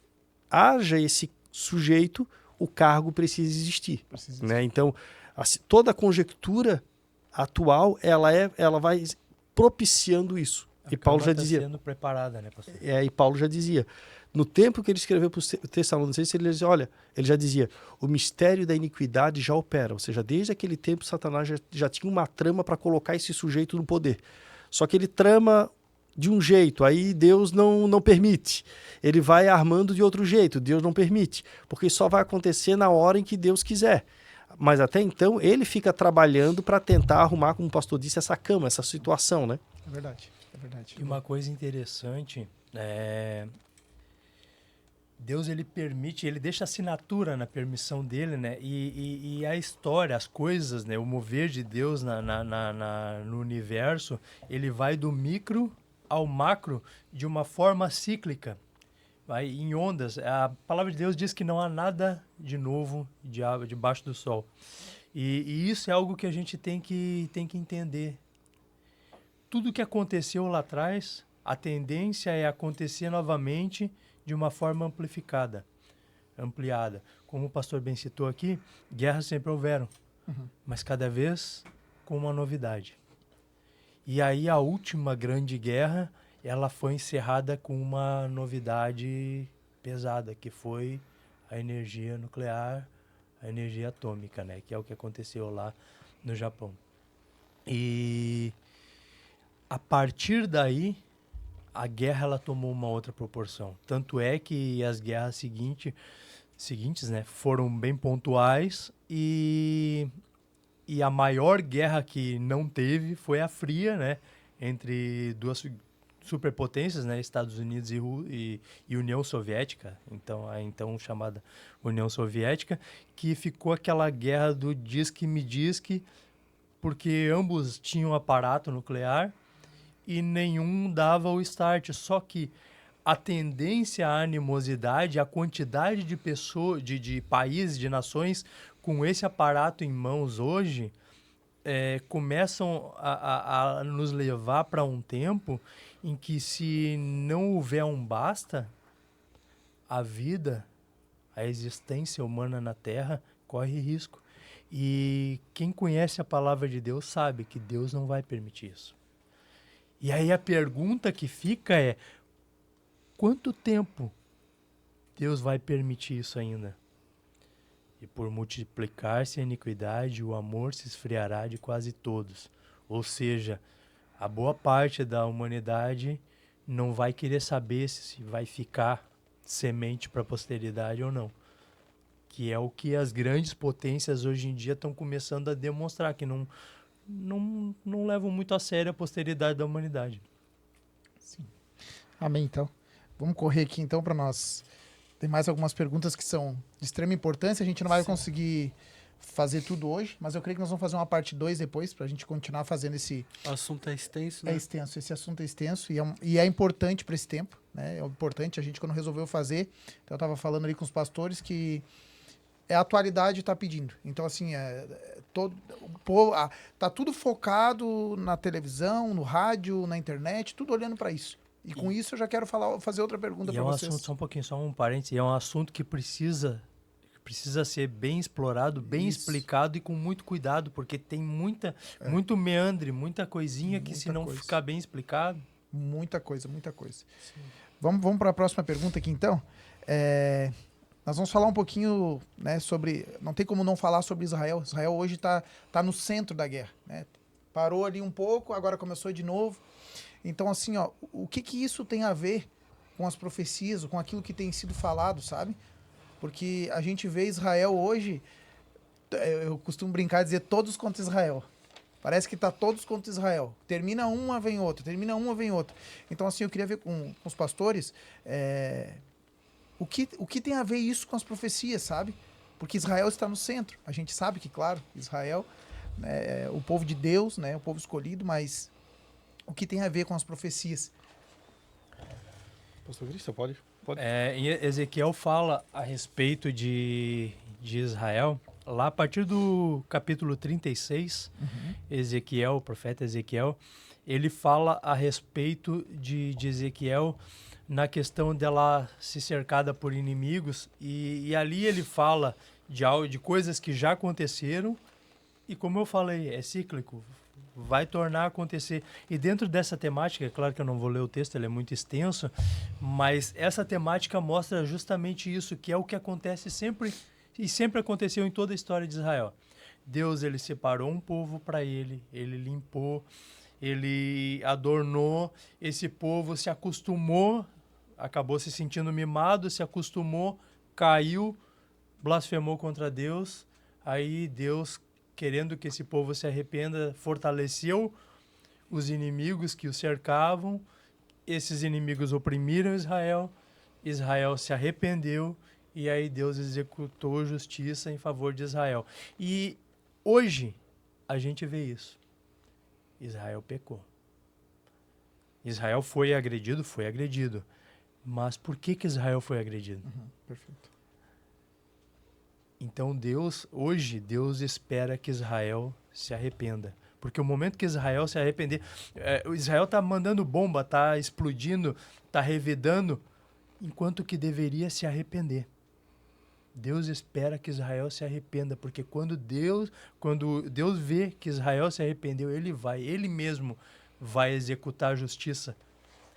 haja esse sujeito, o cargo precisa existir. Né? Então, toda a conjectura atual, ela vai propiciando isso. E Paulo já dizia... sendo preparada, né, pastor? E Paulo já dizia, no tempo que ele escreveu para os Tessalonicenses, ele dizia, olha, ele já dizia, o mistério da iniquidade já opera. Ou seja, desde aquele tempo, Satanás já tinha uma trama para colocar esse sujeito no poder. Só que ele trama de um jeito, aí Deus não permite. Ele vai armando de outro jeito, Deus não permite. Porque só vai acontecer na hora em que Deus quiser. Mas até então, ele fica trabalhando para tentar arrumar, como o pastor disse, essa cama, essa situação, né? É verdade, é verdade. E uma coisa interessante, Deus, ele permite, ele deixa assinatura na permissão dele, né? E a história, as coisas, né? O mover de Deus no universo, ele vai do micro ao macro de uma forma cíclica. vai em ondas. A palavra de Deus diz que não há nada de novo debaixo do sol. E isso é algo que a gente tem que entender. Tudo que aconteceu lá atrás, a tendência é acontecer novamente de uma forma ampliada. Como o pastor bem citou aqui, guerras sempre houveram, mas cada vez com uma novidade. E aí a última grande guerra, ela foi encerrada com uma novidade pesada, que foi a energia nuclear, a energia atômica, né? Que é o que aconteceu lá no Japão. E a partir daí, a guerra ela tomou uma outra proporção. Tanto é que as guerras seguintes, né, foram bem pontuais e a maior guerra que não teve foi a fria, né, entre duas superpotências, né, Estados Unidos e União Soviética, então a então chamada União Soviética, que ficou aquela guerra do diz-que-me diz-que, porque ambos tinham aparato nuclear e nenhum dava o start. Só que a tendência à animosidade, a quantidade de pessoas, de países, de nações com esse aparato em mãos hoje, começam a nos levar para um tempo em que, se não houver um basta, a vida, a existência humana na Terra corre risco. E quem conhece a palavra de Deus sabe que Deus não vai permitir isso. E aí a pergunta que fica é: quanto tempo Deus vai permitir isso ainda? E por multiplicar-se a iniquidade, o amor se esfriará de quase todos. Ou seja, a boa parte da humanidade não vai querer saber se vai ficar semente para a posteridade ou não. Que é o que as grandes potências hoje em dia estão começando a demonstrar, que não levam muito a sério a posteridade da humanidade. Sim. Amém, então. Vamos correr aqui, então, para nós. Tem mais algumas perguntas que são de extrema importância. A gente não vai conseguir fazer tudo hoje, mas eu creio que nós vamos fazer uma parte 2 depois, para a gente continuar fazendo esse... O assunto é extenso, né? É extenso, esse assunto é extenso e é importante para esse tempo, né? É importante, a gente quando resolveu fazer, então eu estava falando ali com os pastores que a atualidade está pedindo. Então, assim, todo o povo, tá tudo focado na televisão, no rádio, na internet, tudo olhando para isso. E com isso eu já quero fazer outra pergunta para vocês. Assunto, só um parênteses, é um assunto que precisa ser bem explorado, bem explicado e com muito cuidado, porque tem muito meandre, muita coisinha que, se não ficar bem explicado... Muita coisa. Vamos para a próxima pergunta aqui, então. Nós vamos falar um pouquinho, né, sobre... Não tem como não falar sobre Israel. Israel hoje tá no centro da guerra, né? Parou ali um pouco, agora começou de novo. Então, assim, ó, o que isso tem a ver com as profecias, com aquilo que tem sido falado, sabe? Porque a gente vê Israel hoje, eu costumo brincar e dizer todos contra Israel. Parece que tá todos contra Israel. Termina uma, vem outra. Termina uma, vem outra. Então, assim, eu queria ver com os pastores o que tem a ver isso com as profecias, sabe? Porque Israel está no centro. A gente sabe que, claro, Israel, né, é o povo de Deus, né, o povo escolhido, mas o que tem a ver com as profecias? Pastor Cristo, pode? Em Ezequiel fala a respeito de Israel, lá a partir do capítulo 36, Ezequiel, o profeta Ezequiel, ele fala a respeito de Ezequiel na questão dela se cercada por inimigos, e ali ele fala de coisas que já aconteceram, e como eu falei, é cíclico, vai tornar a acontecer. E dentro dessa temática, é claro que eu não vou ler o texto, ele é muito extenso, mas essa temática mostra justamente isso, que é o que acontece sempre, e sempre aconteceu em toda a história de Israel. Deus, ele separou um povo para ele limpou, ele adornou, esse povo se acostumou, acabou se sentindo mimado, se acostumou, caiu, blasfemou contra Deus, aí Deus, querendo que esse povo se arrependa, fortaleceu os inimigos que o cercavam, esses inimigos oprimiram Israel, Israel se arrependeu, e aí Deus executou justiça em favor de Israel. E hoje a gente vê isso. Israel pecou. Israel foi agredido, Mas por que Israel foi agredido? Perfeito. Então hoje Deus espera que Israel se arrependa. Porque o momento que Israel se arrepender, o Israel está mandando bomba, está explodindo, está revidando, enquanto que deveria se arrepender. Deus espera que Israel se arrependa, porque quando Deus vê que Israel se arrependeu, ele mesmo vai executar a justiça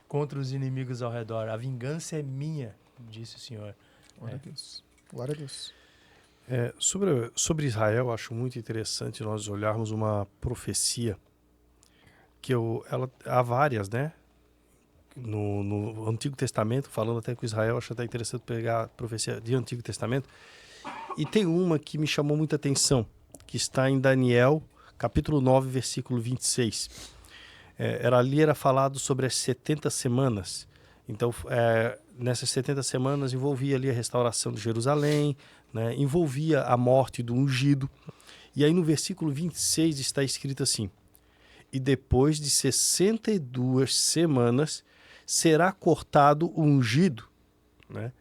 contra os inimigos ao redor. A vingança é minha, disse o Senhor. Glória a Deus. Glória a Deus. Sobre Israel, acho muito interessante nós olharmos uma profecia que há várias, né? No Antigo Testamento, falando até com Israel, acho até interessante pegar a profecia do Antigo Testamento. E tem uma que me chamou muita atenção, que está em Daniel, capítulo 9, versículo 26. Ali era falado sobre as 70 semanas. Então, nessas 70 semanas envolvia ali a restauração de Jerusalém, né? Envolvia a morte do ungido. E aí no versículo 26 está escrito assim: e depois de 62 semanas será cortado o ungido, né?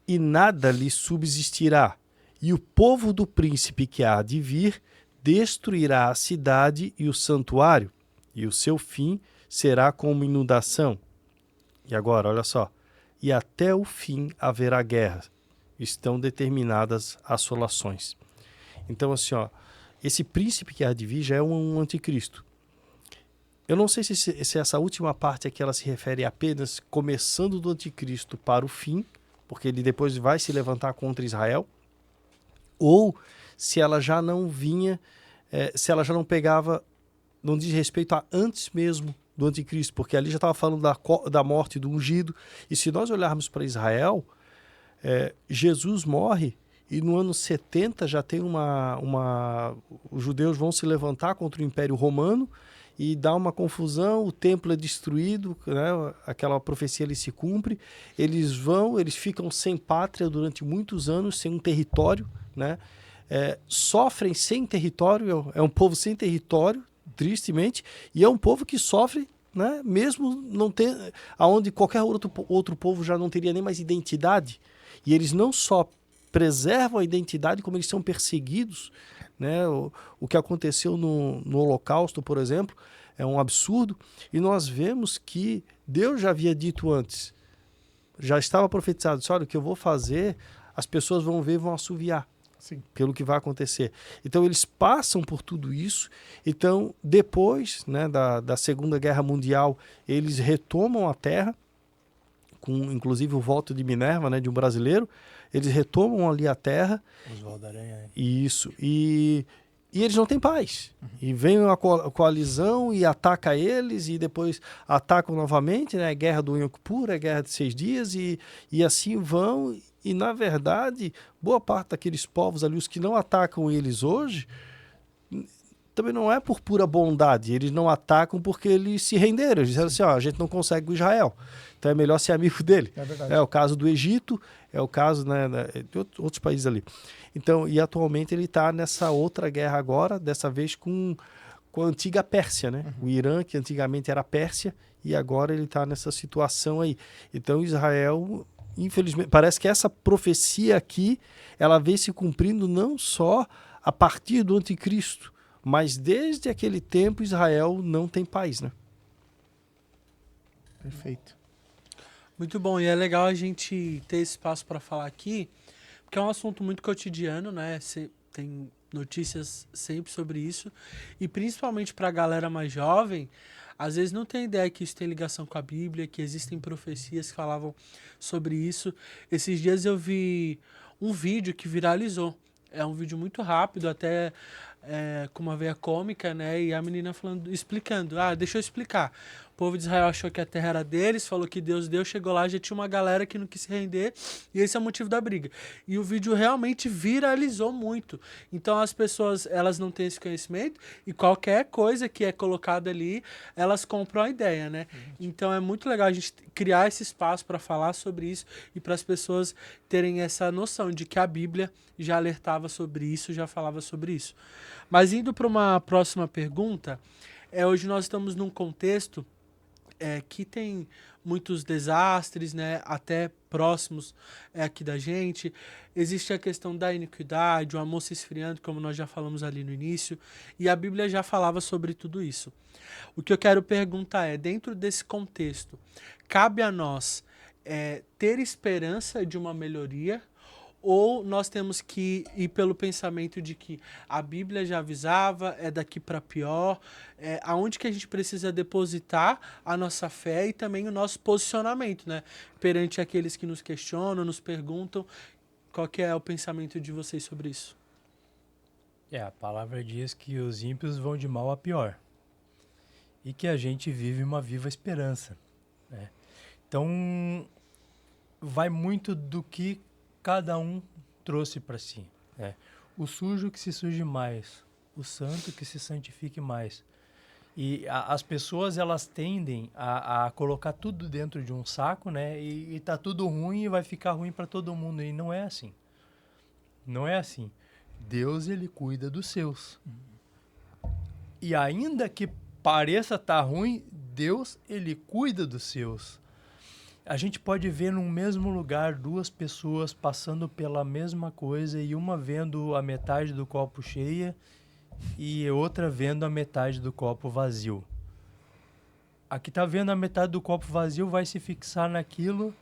E nada lhe subsistirá. E o povo do príncipe que há de vir destruirá a cidade e o santuário, e o seu fim será como inundação. E agora, olha só. E até o fim haverá guerra. Estão determinadas assolações. Então, assim, esse príncipe que há de vir já é um anticristo. Eu não sei se essa última parte aqui ela se refere apenas começando do anticristo para o fim, porque ele depois vai se levantar contra Israel, ou se ela já não vinha, se ela já não pegava, não diz respeito a antes mesmo do anticristo, porque ali já estava falando da morte do ungido. E se nós olharmos para Israel, Jesus morre e no ano 70 já tem os judeus vão se levantar contra o Império Romano e dá uma confusão, o templo é destruído, né? Aquela profecia ali se cumpre, eles ficam sem pátria durante muitos anos, sem um território, né? Sofrem sem território, é um povo sem território, tristemente, e é um povo que sofre, né? Mesmo não ter, aonde qualquer outro povo já não teria nem mais identidade, e eles não só preservam a identidade, como eles são perseguidos, né? O que aconteceu no Holocausto, por exemplo, é um absurdo, e nós vemos que Deus já havia dito antes, já estava profetizado, olha, o que eu vou fazer, as pessoas vão ver e vão assoviar. Sim. Pelo que vai acontecer. Então eles passam por tudo isso. Então depois, né, da Segunda Guerra Mundial, eles retomam a terra, com inclusive o voto de Minerva, né, de um brasileiro. Eles retomam ali a terra. Oswaldo Aranha. Isso. E eles não têm paz. E vem uma coalizão e ataca eles, e depois atacam novamente, né? Guerra do Yom Kippur, Guerra de 6 dias, e assim vão. E, na verdade, boa parte daqueles povos ali, os que não atacam eles hoje, também não é por pura bondade. Eles não atacam porque eles se renderam. Eles disseram assim, a gente não consegue com Israel, então é melhor ser amigo dele. É verdade. É o caso do Egito, é o caso, né, de outros países ali. Então, e atualmente ele está nessa outra guerra agora, dessa vez com a antiga Pérsia, né? O Irã, que antigamente era Pérsia, e agora ele está nessa situação aí. Então, Israel, infelizmente, parece que essa profecia aqui, ela vem se cumprindo não só a partir do anticristo, mas desde aquele tempo Israel não tem paz, né? Perfeito. Muito bom, e é legal a gente ter espaço para falar aqui, porque é um assunto muito cotidiano, né? Tem notícias sempre sobre isso, e principalmente para a galera mais jovem, às vezes não tem ideia que isso tem ligação com a Bíblia, que existem profecias que falavam sobre isso. Esses dias eu vi um vídeo que viralizou. É um vídeo muito rápido, até com uma veia cômica, né? E a menina explicando. Deixa eu explicar. O povo de Israel achou que a terra era deles, falou que Deus deu, chegou lá, já tinha uma galera que não quis se render, e esse é o motivo da briga. E o vídeo realmente viralizou muito. Então as pessoas, elas não têm esse conhecimento, e qualquer coisa que é colocada ali, elas compram a ideia, né? Então é muito legal a gente criar esse espaço para falar sobre isso, e para as pessoas terem essa noção de que a Bíblia já alertava sobre isso, já falava sobre isso. Mas indo para uma próxima pergunta, hoje nós estamos num contexto que tem muitos desastres, né, até próximos aqui da gente. Existe a questão da iniquidade, o amor se esfriando, como nós já falamos ali no início, e a Bíblia já falava sobre tudo isso. O que eu quero perguntar é, dentro desse contexto, cabe a nós ter esperança de uma melhoria, ou nós temos que ir pelo pensamento de que a Bíblia já avisava, é daqui para pior, aonde que a gente precisa depositar a nossa fé e também o nosso posicionamento, né? Perante aqueles que nos questionam, nos perguntam, qual que é o pensamento de vocês sobre isso? A palavra diz que os ímpios vão de mal a pior e que a gente vive uma viva esperança, né? Então, vai muito do que cada um trouxe para si, né? O sujo que se suje mais, o santo que se santifique mais. E as pessoas, elas tendem a colocar tudo dentro de um saco, né? E tá tudo ruim e vai ficar ruim para todo mundo. E não é assim. Não é assim. Deus, ele cuida dos seus. E ainda que pareça estar ruim, Deus, ele cuida dos seus. A gente pode ver no mesmo lugar duas pessoas passando pela mesma coisa e uma vendo a metade do copo cheia e outra vendo a metade do copo vazio. A que está vendo a metade do copo vazio vai se fixar naquilo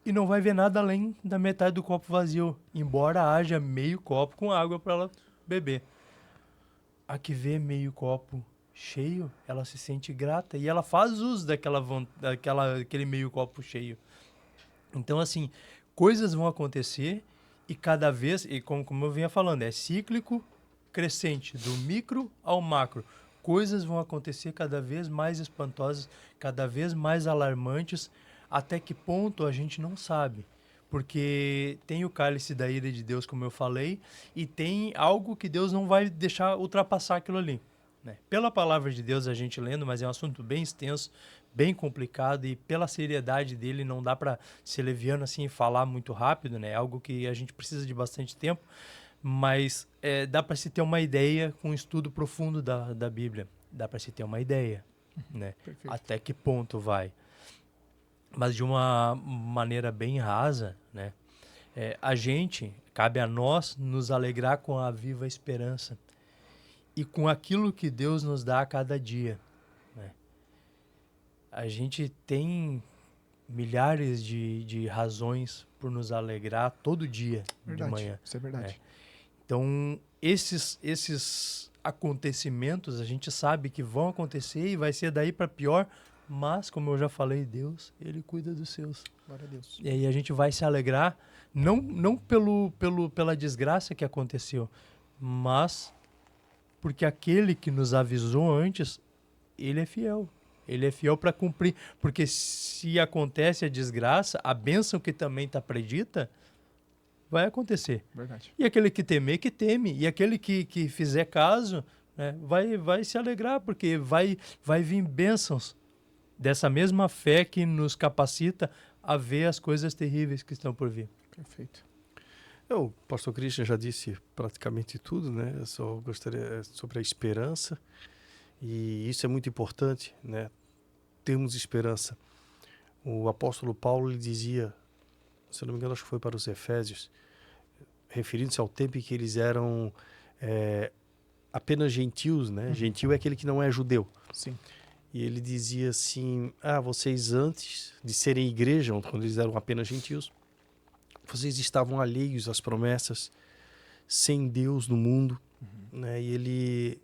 e não vai ver nada além da metade do copo vazio, embora haja meio copo com água para ela beber. A que vê meio copo cheio, ela se sente grata e ela faz uso daquele meio copo cheio. Então, assim, coisas vão acontecer e cada vez, e como eu vinha falando, é cíclico, crescente, do micro ao macro. Coisas vão acontecer cada vez mais espantosas, cada vez mais alarmantes, até que ponto a gente não sabe. Porque tem o cálice da ira de Deus, como eu falei, e tem algo que Deus não vai deixar ultrapassar aquilo ali, né? Pela palavra de Deus a gente lendo, mas é um assunto bem extenso, bem complicado, e pela seriedade dele não dá para ser leviano assim e falar muito rápido, né? É algo que a gente precisa de bastante tempo, mas dá para se ter uma ideia com um estudo profundo da Bíblia. Dá para se ter uma ideia, né? Perfeito. Até que ponto vai. Mas de uma maneira bem rasa, né? Cabe a nós nos alegrar com a viva esperança e com aquilo que Deus nos dá a cada dia, né? A gente tem milhares de razões por nos alegrar todo dia Verdade, de manhã. isso é verdade. Né? Então, esses acontecimentos a gente sabe que vão acontecer e vai ser daí para pior, mas, como eu já falei, Deus, ele cuida dos seus. Glória a Deus. E aí a gente vai se alegrar, não pela desgraça que aconteceu, mas porque aquele que nos avisou antes, ele é fiel. Ele é fiel para cumprir. Porque se acontece a desgraça, a bênção que também está predita, vai acontecer. Verdade. E aquele que temer, que teme. E aquele que fizer caso, né, vai se alegrar, porque vai vir bênçãos dessa mesma fé que nos capacita a ver as coisas terríveis que estão por vir. Perfeito. O pastor Christian já disse praticamente tudo, né? Eu só gostaria sobre a esperança, e isso é muito importante, né? Termos esperança. O apóstolo Paulo, ele dizia, se eu não me engano, acho que foi para os Efésios, referindo-se ao tempo em que eles eram apenas gentios, né? Gentio é aquele que não é judeu. Sim. E ele dizia assim, vocês antes de serem igreja, quando eles eram apenas gentios, vocês estavam alheios às promessas, sem Deus no mundo, né? E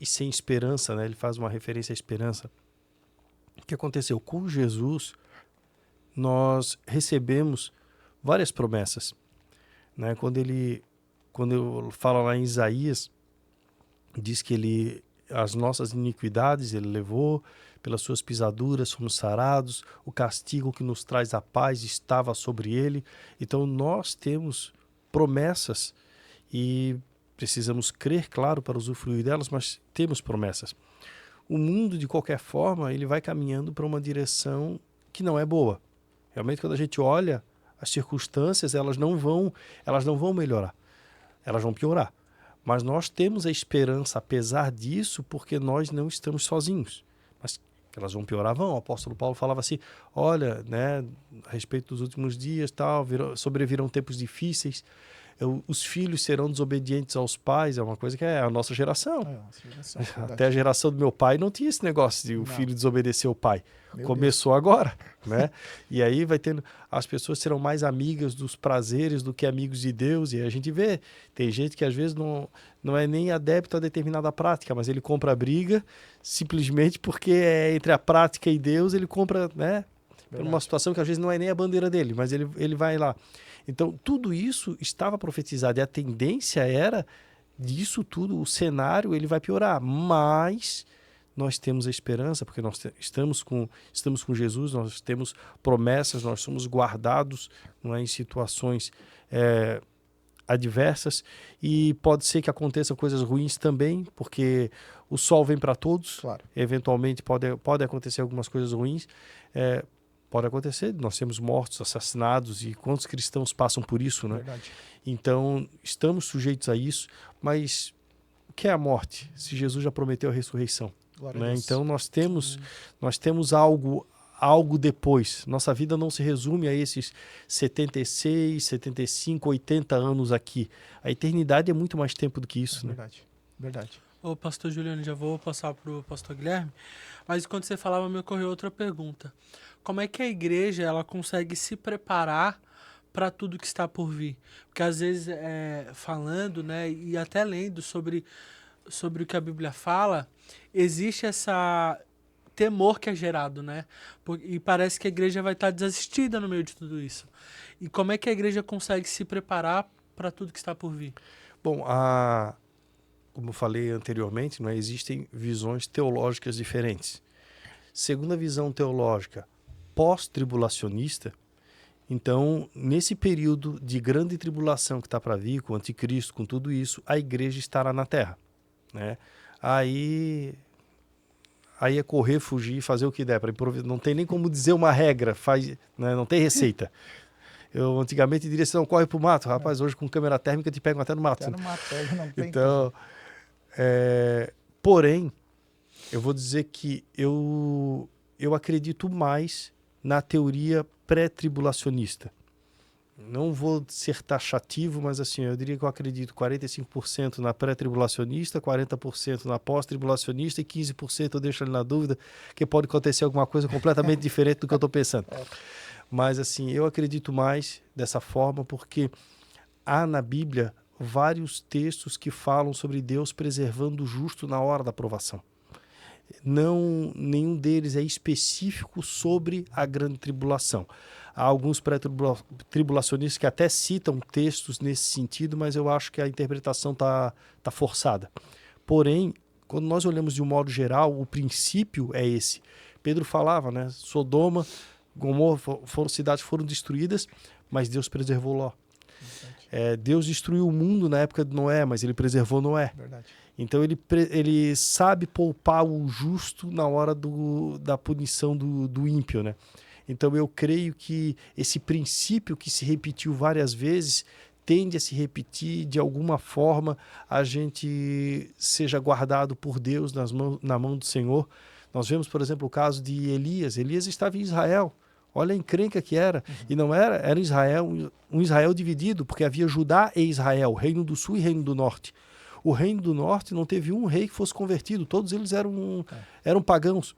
sem esperança, né? Ele faz uma referência à esperança. O que aconteceu? Com Jesus, nós recebemos várias promessas, né? Quando eu falo lá em Isaías, diz que as nossas iniquidades ele levou, pelas suas pisaduras fomos sarados, o castigo que nos traz a paz estava sobre ele. Então nós temos promessas e precisamos crer, claro, para usufruir delas, mas temos promessas. O mundo, de qualquer forma, ele vai caminhando para uma direção que não é boa. Realmente, quando a gente olha as circunstâncias, elas não vão melhorar, elas vão piorar. Mas nós temos a esperança, apesar disso, porque nós não estamos sozinhos. Mas que elas vão piorar, vão. O apóstolo Paulo falava assim, olha, né, a respeito dos últimos dias, tal, sobrevirão tempos difíceis, os filhos serão desobedientes aos pais, é uma coisa que é a nossa geração. Até a geração do meu pai não tinha esse negócio de o filho desobedecer o pai. Começou agora, né? E aí vai tendo, as pessoas serão mais amigas dos prazeres do que amigos de Deus, e a gente vê, tem gente que às vezes não é nem adepto a determinada prática, mas ele compra a briga simplesmente porque é entre a prática e Deus, ele compra, né? Por uma situação que às vezes não é nem a bandeira dele, mas ele vai lá. Então, tudo isso estava profetizado, e a tendência era disso tudo, o cenário ele vai piorar, mas nós temos a esperança, porque nós estamos com Jesus, nós temos promessas, nós somos guardados, não é, em situações adversas, e pode ser que aconteçam coisas ruins também, porque o sol vem para todos, claro. Eventualmente pode acontecer algumas coisas ruins, pode acontecer, nós temos mortos, assassinados, e quantos cristãos passam por isso, né? Verdade. Então, estamos sujeitos a isso, mas o que é a morte? Se Jesus já prometeu a ressurreição, né? Então, nós temos algo depois. Nossa vida não se resume a esses 76, 75, 80 anos aqui. A eternidade é muito mais tempo do que isso, né? Verdade. Ô, pastor Juliano, já vou passar para o pastor Guilherme, mas enquanto você falava, me ocorreu outra pergunta. Como é que a igreja ela consegue se preparar para tudo que está por vir? Porque às vezes, falando, né, e até lendo sobre o que a Bíblia fala, existe essa temor que é gerado, né? E parece que a igreja vai estar desassistida no meio de tudo isso. E como é que a igreja consegue se preparar para tudo que está por vir? Bom, como eu falei anteriormente, não é? Existem visões teológicas diferentes. Segundo a visão teológica pós-tribulacionista, então, nesse período de grande tribulação que está para vir, com o anticristo, com tudo isso, a igreja estará na terra, né? Aí é correr, fugir, fazer o que der, para improvisar. Não tem nem como dizer uma regra, né? Não tem receita. Eu antigamente diria assim, não, corre pro mato. Rapaz, hoje com câmera térmica te pegam até no mato. Até no mato, não tem então, porém, eu vou dizer que eu acredito mais na teoria pré-tribulacionista. Não vou ser taxativo, mas assim, eu diria que eu acredito 45% na pré-tribulacionista, 40% na pós-tribulacionista e 15% eu deixo ali na dúvida, que pode acontecer alguma coisa completamente diferente do que eu estou pensando. Mas assim, eu acredito mais dessa forma porque há na Bíblia vários textos que falam sobre Deus preservando o justo na hora da provação. Nenhum deles é específico sobre a grande tribulação. Há alguns pré-tribulacionistas que até citam textos nesse sentido, mas eu acho que a interpretação tá forçada. Porém, quando nós olhamos de um modo geral, o princípio é esse. Pedro falava, né? Sodoma, Gomorra, cidades foram destruídas, mas Deus preservou Ló. Deus destruiu o mundo na época de Noé, mas ele preservou Noé. Verdade. Então ele sabe poupar o justo na hora da punição do ímpio, né? Então eu creio que esse princípio que se repetiu várias vezes tende a se repetir, de alguma forma a gente seja guardado por Deus na mão do Senhor. Nós vemos, por exemplo, o caso de Elias. Elias estava em Israel. Olha a encrenca que era. E não era Israel, um Israel dividido, porque havia Judá e Israel, Reino do Sul e Reino do Norte. O Reino do Norte não teve um rei que fosse convertido, todos eles eram pagãos.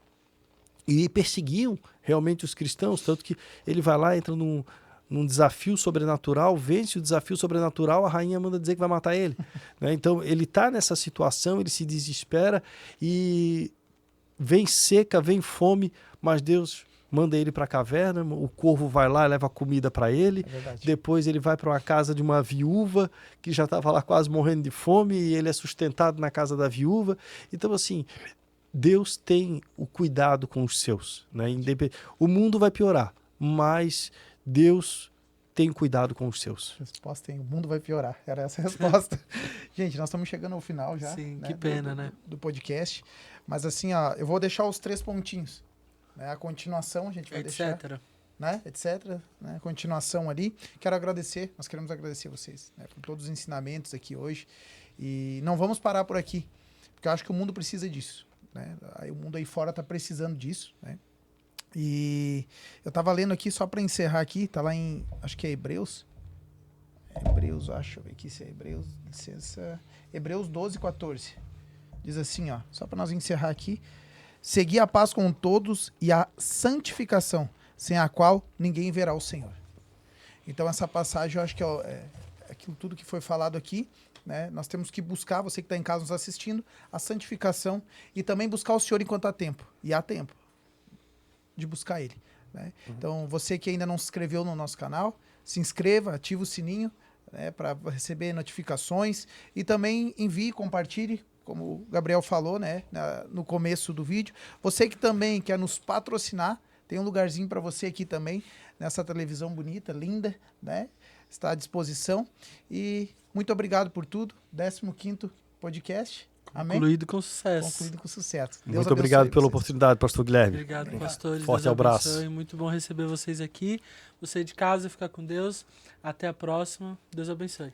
E perseguiam realmente os cristãos, tanto que ele vai lá, entra num desafio sobrenatural, vence o desafio sobrenatural, a rainha manda dizer que vai matar ele. Né? Então ele está nessa situação, ele se desespera e vem seca, vem fome, mas Deus manda ele para a caverna, o corvo vai lá e leva comida para ele, depois ele vai para uma casa de uma viúva que já estava lá quase morrendo de fome e ele é sustentado na casa da viúva. Então assim, Deus tem o cuidado com os seus, né? O mundo vai piorar, mas Deus tem cuidado com os seus. Resposta o mundo vai piorar, era essa a resposta. Gente, nós estamos chegando ao final já. Sim, né? Que pena, né? Do podcast, mas assim, ó, eu vou deixar os 3 pontinhos. A continuação a gente vai deixar. né, etc. Né, continuação ali. Quero agradecer, nós queremos agradecer vocês, né, por todos os ensinamentos aqui hoje. E não vamos parar por aqui, porque eu acho que o mundo precisa disso. Né? O mundo aí fora está precisando disso. Né? E eu estava lendo aqui, só para encerrar aqui, está lá em, acho que é Hebreus. Hebreus, acho, deixa eu ver aqui se é Hebreus, licença. Hebreus 12, 14. Diz assim, ó, só para nós encerrar aqui. Segui a paz com todos e a santificação, sem a qual ninguém verá o Senhor. Então essa passagem eu acho que é aquilo tudo que foi falado aqui, né? Nós temos que buscar, você que está em casa nos assistindo, a santificação e também buscar o Senhor enquanto há tempo. E há tempo de buscar Ele. Né? Então você que ainda não se inscreveu no nosso canal, se inscreva, ative o sininho, né, para receber notificações e também envie, compartilhe, como o Gabriel falou, né, no começo do vídeo. Você que também quer nos patrocinar, tem um lugarzinho para você aqui também, nessa televisão bonita, linda, né? Está à disposição. E muito obrigado por tudo. 15º podcast. Amém? Concluído com sucesso. Concluído com sucesso. Deus Muito obrigado abençoe pela vocês. oportunidade, pastor Guilherme. Obrigado, pastores. Forte Deus abraço. abençoe. Muito bom receber vocês aqui. Você de casa, fica com Deus. Até a próxima. Deus abençoe.